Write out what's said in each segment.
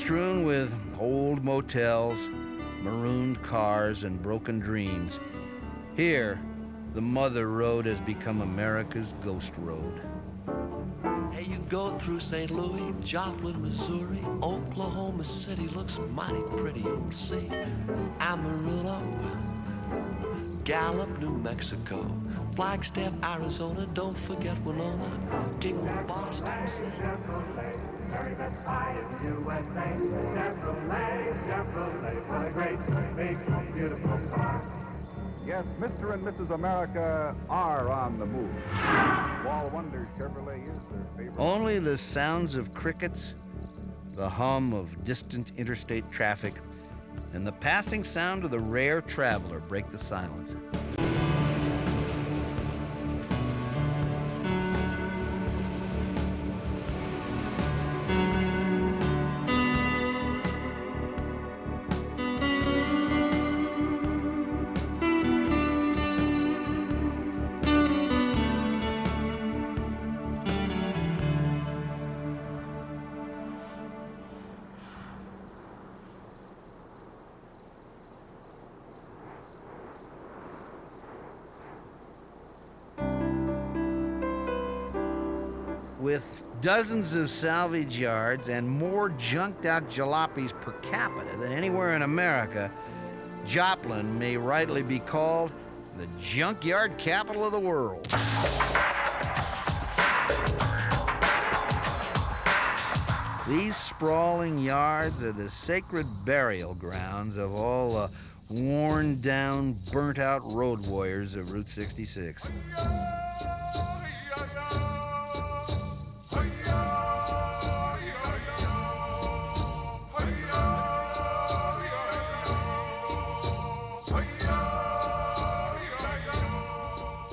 Strewn with old motels, marooned cars, and broken dreams, here, the Mother Road has become America's ghost road. Hey, you go through St. Louis, Joplin, Missouri, Oklahoma City looks mighty pretty, you'll see. Amarillo, Gallup, New Mexico, Flagstaff, Arizona, don't forget Winona, Kingwood, Boston City. Chevrolet, very best buy in USA. Chevrolet, what a great, big, beautiful car. Yes, Mr. and Mrs. America are on the move. Wall Wonders Chevrolet is their favorite. Only the sounds of crickets, the hum of distant interstate traffic, and the passing sound of the rare traveler break the silence. With dozens of salvage yards and more junked out jalopies per capita than anywhere in America, Joplin may rightly be called the junkyard capital of the world. These sprawling yards are the sacred burial grounds of all the worn down, burnt out road warriors of Route 66.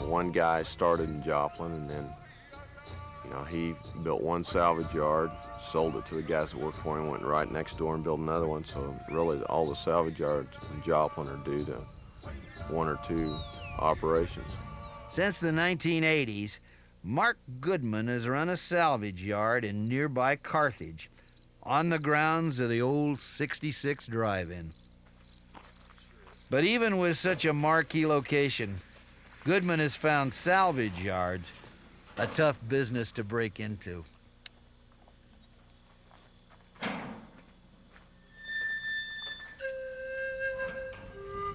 One guy started in Joplin, and then, he built one salvage yard, sold it to the guys that worked for him, went right next door and built another one. So really, all the salvage yards in Joplin are due to one or two operations. Since the 1980s, Mark Goodman has run a salvage yard in nearby Carthage, on the grounds of the old 66 drive-in. But even with such a marquee location, Goodman has found salvage yards a tough business to break into.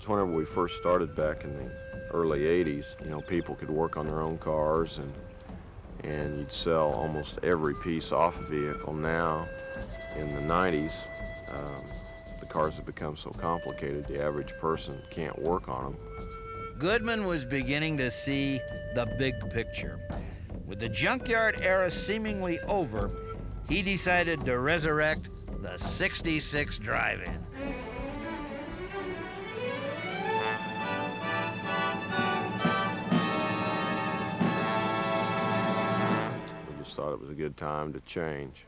Whenever we first started back in the early 80s, people could work on their own cars, and you'd sell almost every piece off a vehicle. Now, in the 90s, the cars have become so complicated, the average person can't work on them. Goodman was beginning to see the big picture. With the junkyard era seemingly over, he decided to resurrect the 66 drive-in. We just thought it was a good time to change.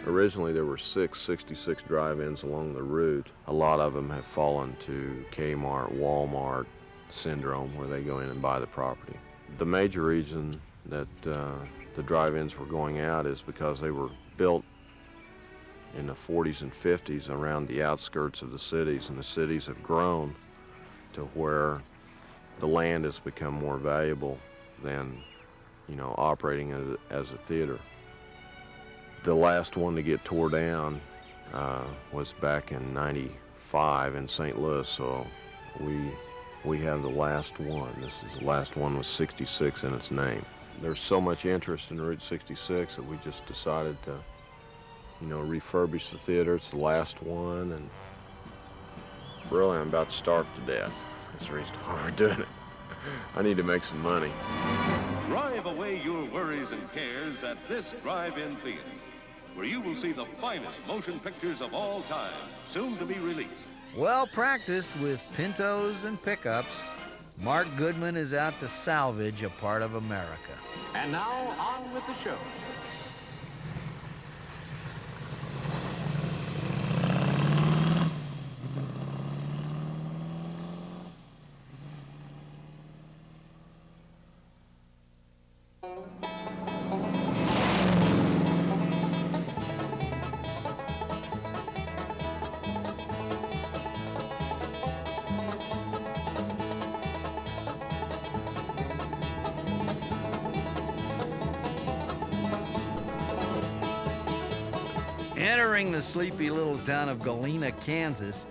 Originally, there were 6 66 drive-ins along the route. A lot of them have fallen to Kmart, Walmart syndrome, where they go in and buy the property. The major reason that the drive-ins were going out is because they were built in the 40s and 50s around the outskirts of the cities, and the cities have grown to where the land has become more valuable than, operating as a theater. The last one to get tore down was back in '95 in St. Louis, so we have the last one. This is the last one with 66 in its name. There's so much interest in Route 66 that we just decided to, refurbish the theater. It's the last one, and really I'm about to starve to death. That's the reason why we're doing it. I need to make some money. Drive away your worries and cares at this drive-in theater, where you will see the finest motion pictures of all time, soon to be released. Well practiced with Pintos and pickups, Mark Goodman is out to salvage a part of America. And now, on with the show. Entering the sleepy little town of Galena, Kansas,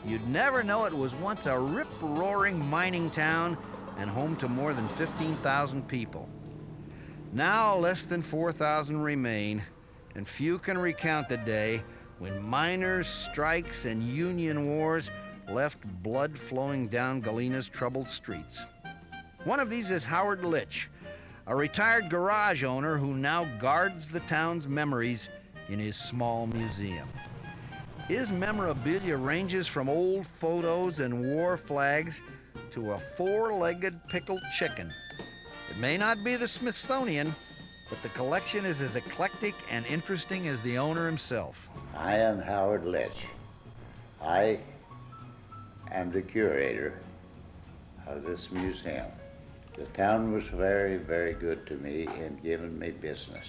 you'd never know it was once a rip-roaring mining town and home to more than 15,000 people. Now less than 4,000 remain, and few can recount the day when miners' strikes and union wars left blood flowing down Galena's troubled streets. One of these is Howard Litch, a retired garage owner who now guards the town's memories in his small museum. His memorabilia ranges from old photos and war flags to a four-legged pickled chicken. It may not be the Smithsonian, but the collection is as eclectic and interesting as the owner himself. I am Howard Litch. I am the curator of this museum. The town was very, very good to me in giving me business.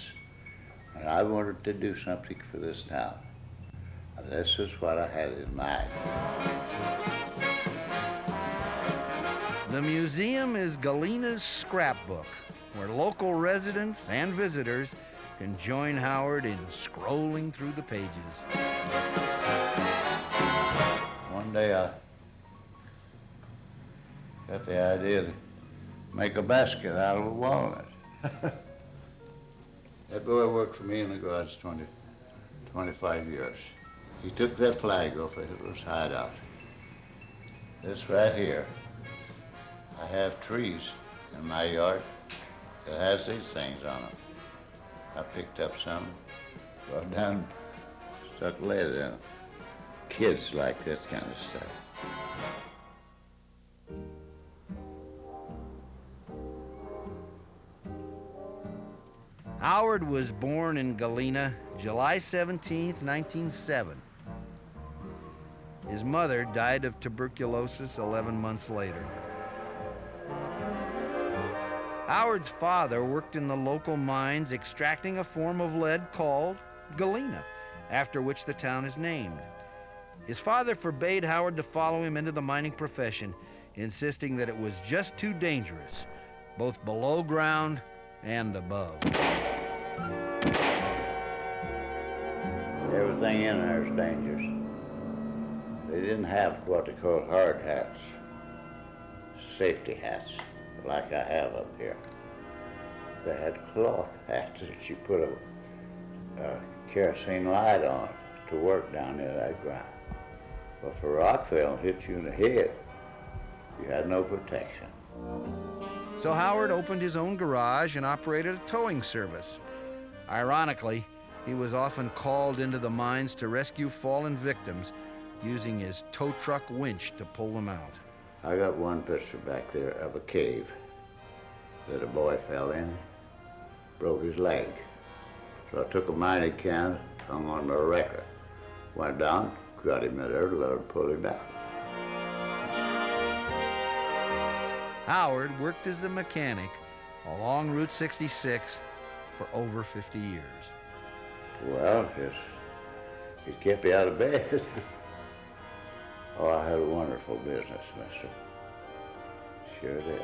And I wanted to do something for this town. And this is what I had in mind. The museum is Galena's scrapbook, where local residents and visitors can join Howard in scrolling through the pages. One day I got the idea to make a basket out of a walnut. That boy worked for me in the garage 25 years. He took that flag off of Hitler's hideout. This right here, I have trees in my yard that has these things on them. I picked up some, brought down, stuck lead in them. Kids like this kind of stuff. Howard was born in Galena July 17th, 1907. His mother died of tuberculosis 11 months later. Howard's father worked in the local mines extracting a form of lead called galena, after which the town is named. His father forbade Howard to follow him into the mining profession, insisting that it was just too dangerous, both below ground and above. Everything in there is dangerous. They didn't have what they call hard hats, safety hats, like I have up here. They had cloth hats that you put a kerosene light on to work down near that ground. But if a rock fell and hit you in the head, you had no protection. So Howard opened his own garage and operated a towing service. Ironically, he was often called into the mines to rescue fallen victims using his tow truck winch to pull them out. I got one picture back there of a cave that a boy fell in, broke his leg. So I took a mining can, hung on the wrecker, went down, got him in there, let him pull him out. Howard worked as a mechanic along Route 66 for over 50 years. Well, it kept me out of bed. Oh, I had a wonderful business, mister. Sure did.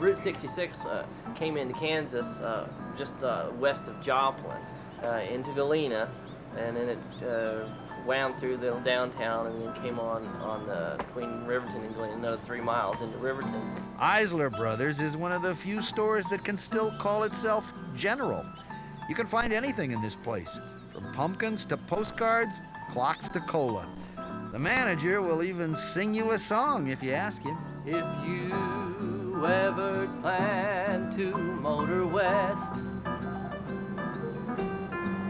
Route 66 came into Kansas just west of Joplin into Galena, and then it wound through the downtown and then came on between Riverton and Galena, another 3 miles into Riverton. Eisler Brothers is one of the few stores that can still call itself general. You can find anything in this place, from pumpkins to postcards, clocks to cola. The manager will even sing you a song if you ask him. If you ever plan to motor west,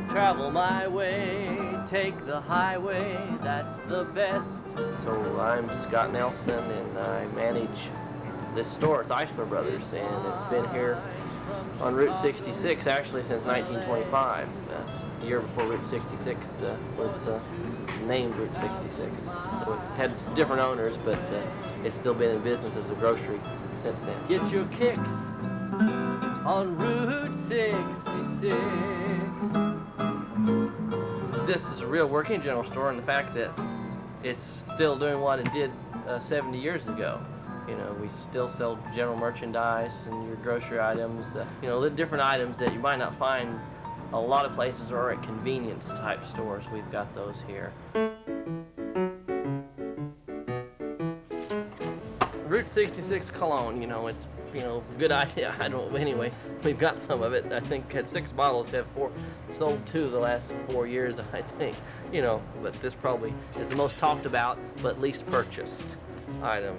travel my way, take the highway, that's the best. So I'm Scott Nelson, and I manage this store. It's Eisler Brothers, and it's been here on Route 66 actually since 1925. The year before Route 66 was named Route 66. So it's had different owners, but it's still been in business as a grocery since then. Get your kicks on Route 66. This is a real working general store, and the fact that it's still doing what it did 70 years ago. You know, we still sell general merchandise and your grocery items, you know, different items that you might not find a lot of places or at convenience type stores. We've got those here. Route 66 cologne, you know, it's, you know, good idea. Anyway, we've got some of it. I think had 6 bottles, have 4, sold 2 the last 4 years, I think. You know, but this probably is the most talked about, but least purchased item.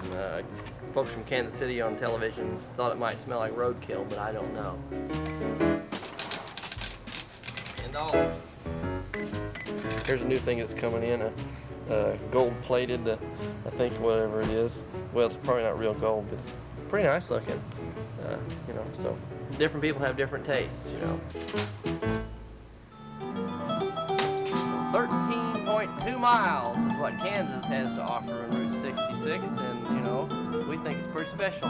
Folks from Kansas City on television thought it might smell like roadkill, but I don't know. $10. Here's a new thing that's coming in, gold-plated, I think whatever it is. Well, it's probably not real gold, but it's pretty nice looking. You know, so different people have different tastes, you know. 13.2 miles is what Kansas has to offer in Route 66, and you know, we think it's pretty special.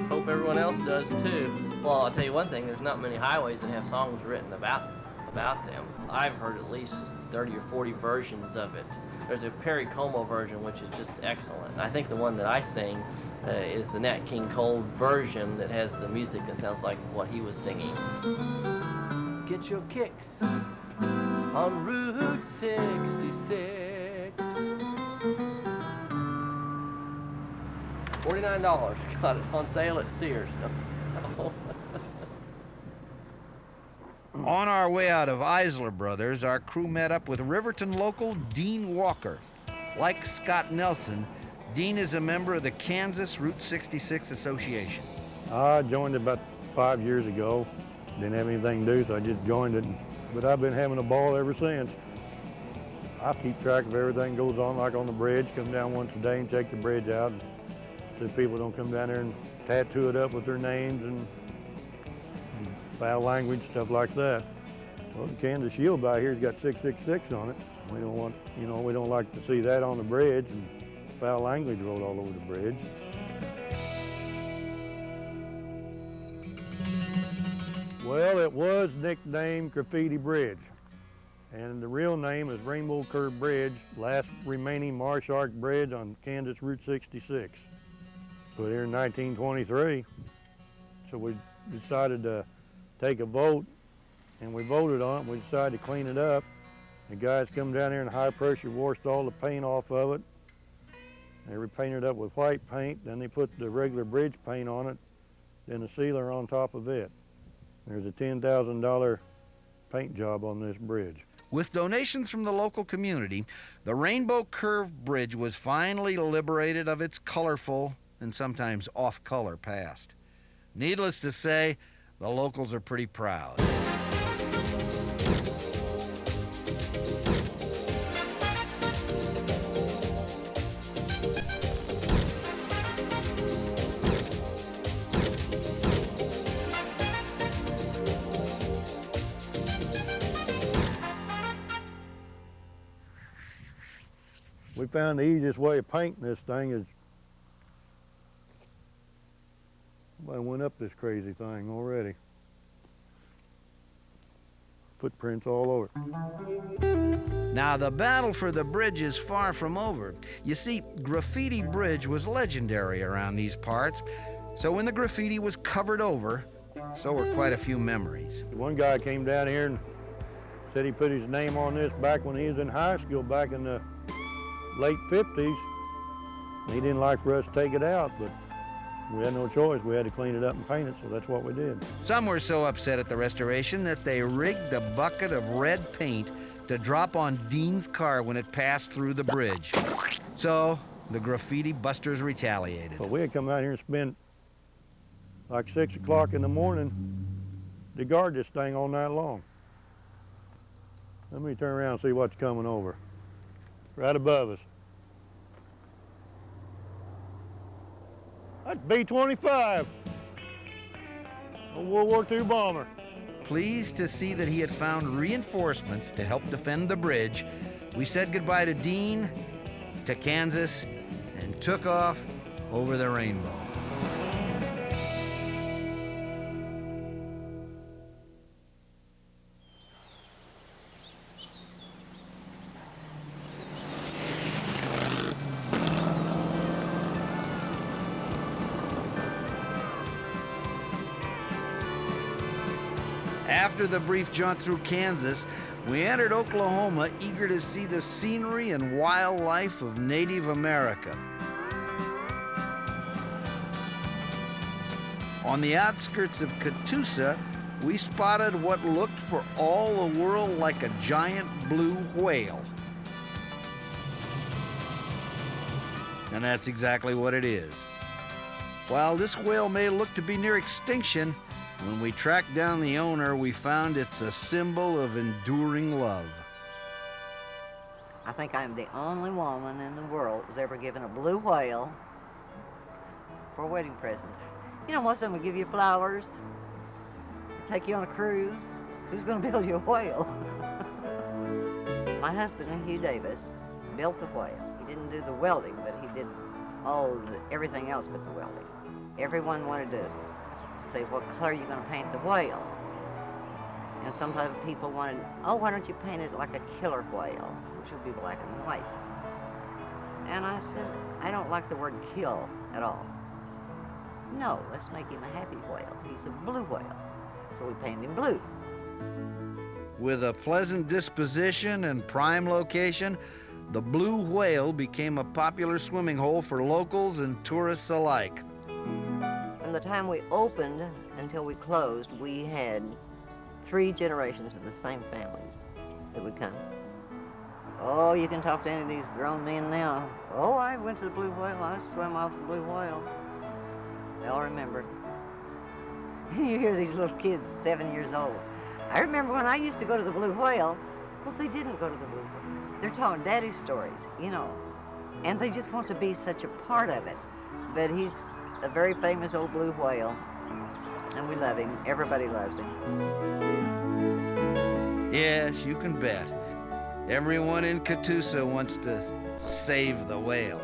Hope everyone else does too. Well, I'll tell you one thing, there's not many highways that have songs written about them. I've heard at least 30 or 40 versions of it. There's a Perry Como version, which is just excellent. I think the one that I sing is the Nat King Cole version that has the music that sounds like what he was singing. Get your kicks on Route 66. $49. Got it on sale at Sears. On our way out of Eisler Brothers, our crew met up with Riverton local Dean Walker. Like Scott Nelson, Dean is a member of the Kansas Route 66 Association. I joined about 5 years ago. Didn't have anything to do, so I just joined it. But I've been having a ball ever since. I keep track of everything that goes on, like on the bridge. Come down once a day and check the bridge out, so people don't come down there and tattoo it up with their names and foul language, stuff like that. Well, the Kansas Shield by here's got 666 on it. We don't want, you know, we don't like to see that on the bridge and foul language wrote all over the bridge. Well, it was nicknamed Graffiti Bridge, and the real name is Rainbow Curve Bridge, last remaining Marsh Arc Bridge on Kansas Route 66. Put here in 1923, so we decided to take a vote, and we voted on it. We decided to clean it up. The guys come down here and high pressure washed all the paint off of it. They repainted it up with white paint, then they put the regular bridge paint on it, then the sealer on top of it. There's a $10,000 paint job on this bridge. With donations from the local community, the Rainbow Curve Bridge was finally liberated of its colorful and sometimes off-color past. Needless to say, the locals are pretty proud. We found the easiest way of painting this thing is, I went up this crazy thing already. Footprints all over. Now, the battle for the bridge is far from over. You see, Graffiti Bridge was legendary around these parts, so when the graffiti was covered over, so were quite a few memories. One guy came down here and said he put his name on this back when he was in high school back in the late 50s. He didn't like for us to take it out, but we had no choice. We had to clean it up and paint it, so that's what we did. Some were so upset at the restoration that they rigged a bucket of red paint to drop on Dean's car when it passed through the bridge. So the graffiti busters retaliated. But we had come out here and spent like 6 o'clock in the morning to guard this thing all night long. Let me turn around and see what's coming over. Right above us. That's B-25, a World War II bomber. Pleased to see that he had found reinforcements to help defend the bridge, we said goodbye to Dean, to Kansas, and took off over the rainbow. After the brief jaunt through Kansas, we entered Oklahoma, eager to see the scenery and wildlife of Native America. On the outskirts of Catoosa, we spotted what looked for all the world like a giant blue whale. And that's exactly what it is. While this whale may look to be near extinction, when we tracked down the owner, we found it's a symbol of enduring love. I think I'm the only woman in the world that was ever given a blue whale for a wedding present. You know, most of them would give you flowers, take you on a cruise. Who's going to build you a whale? My husband, Hugh Davis, built the whale. He didn't do the welding, but he did everything else but the welding. Everyone wanted to say, what color are you going to paint the whale? And sometimes people wanted, oh, why don't you paint it like a killer whale, which would be black and white. And I said, I don't like the word kill at all. No, let's make him a happy whale. He's a blue whale. So we painted him blue. With a pleasant disposition and prime location, the Blue Whale became a popular swimming hole for locals and tourists alike. From the time we opened until we closed, we had 3 generations of the same families that would come. Oh, you can talk to any of these grown men now. Oh, I went to the Blue Whale. I swam off the Blue Whale. They all remember. You hear these little kids, 7 years old. I remember when I used to go to the Blue Whale. Well, they didn't go to the Blue Whale. They're telling daddy's stories, you know. And they just want to be such a part of it. But he's a very famous old blue whale, and we love him. Everybody loves him. Yes, you can bet. Everyone in Catoosa wants to save the whale.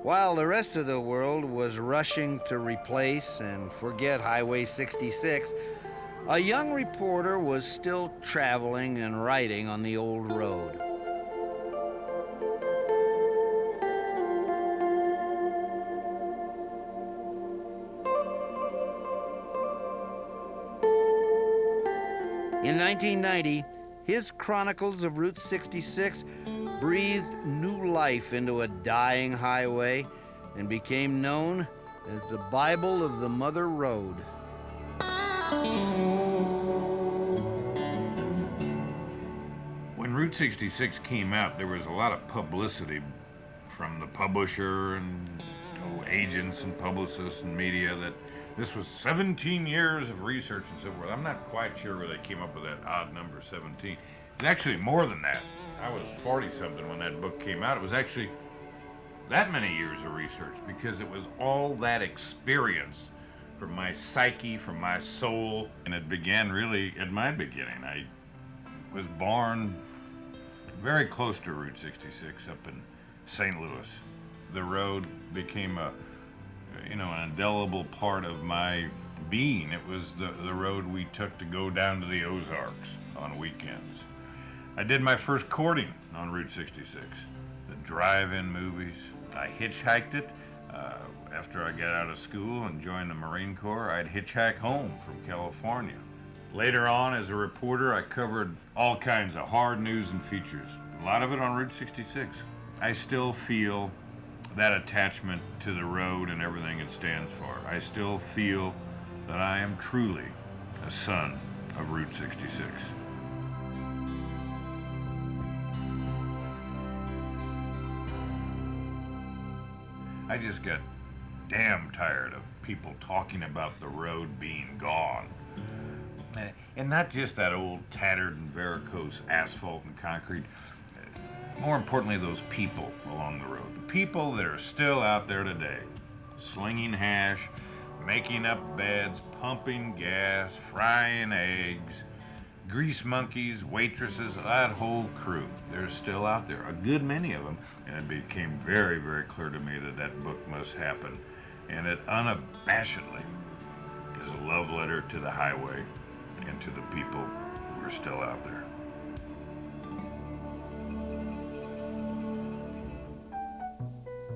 While the rest of the world was rushing to replace and forget Highway 66, a young reporter was still traveling and writing on the old road. In 1990, his chronicles of Route 66 breathed new life into a dying highway and became known as the Bible of the Mother Road. When Route 66 came out, there was a lot of publicity from the publisher and agents and publicists and media that this was 17 years of research and so forth. I'm not quite sure where they came up with that odd number, 17. It's actually more than that. I was 40-something when that book came out. It was actually that many years of research because it was all that experience from my psyche, from my soul, and it began really at my beginning. I was born very close to Route 66 up in St. Louis. The road became an indelible part of my being. It was the road we took to go down to the Ozarks on weekends. I did my first courting on Route 66, the drive-in movies. I hitchhiked it. After I got out of school and joined the Marine Corps, I'd hitchhike home from California. Later on, as a reporter, I covered all kinds of hard news and features, a lot of it on Route 66. I still feel that attachment to the road and everything it stands for. I still feel that I am truly a son of Route 66. I just got damn tired of people talking about the road being gone. And not just that old tattered and varicose asphalt and concrete. More importantly, those people along the road. The people that are still out there today, slinging hash, making up beds, pumping gas, frying eggs, grease monkeys, waitresses, that whole crew. They're still out there, a good many of them. And it became very, very clear to me that that book must happen. And it unabashedly is a love letter to the highway and to the people who are still out there.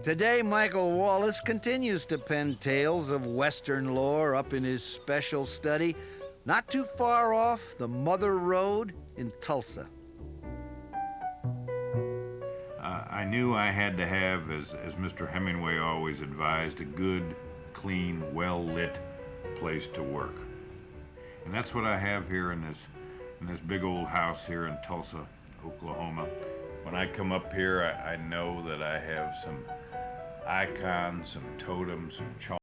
Today, Michael Wallace continues to pen tales of Western lore up in his special study, not too far off the Mother Road in Tulsa. I knew I had to have, as Mr. Hemingway always advised, a good, clean, well-lit place to work. And that's what I have here in this big old house here in Tulsa, Oklahoma. When I come up here, I know that I have some icons, some totems, some chalk.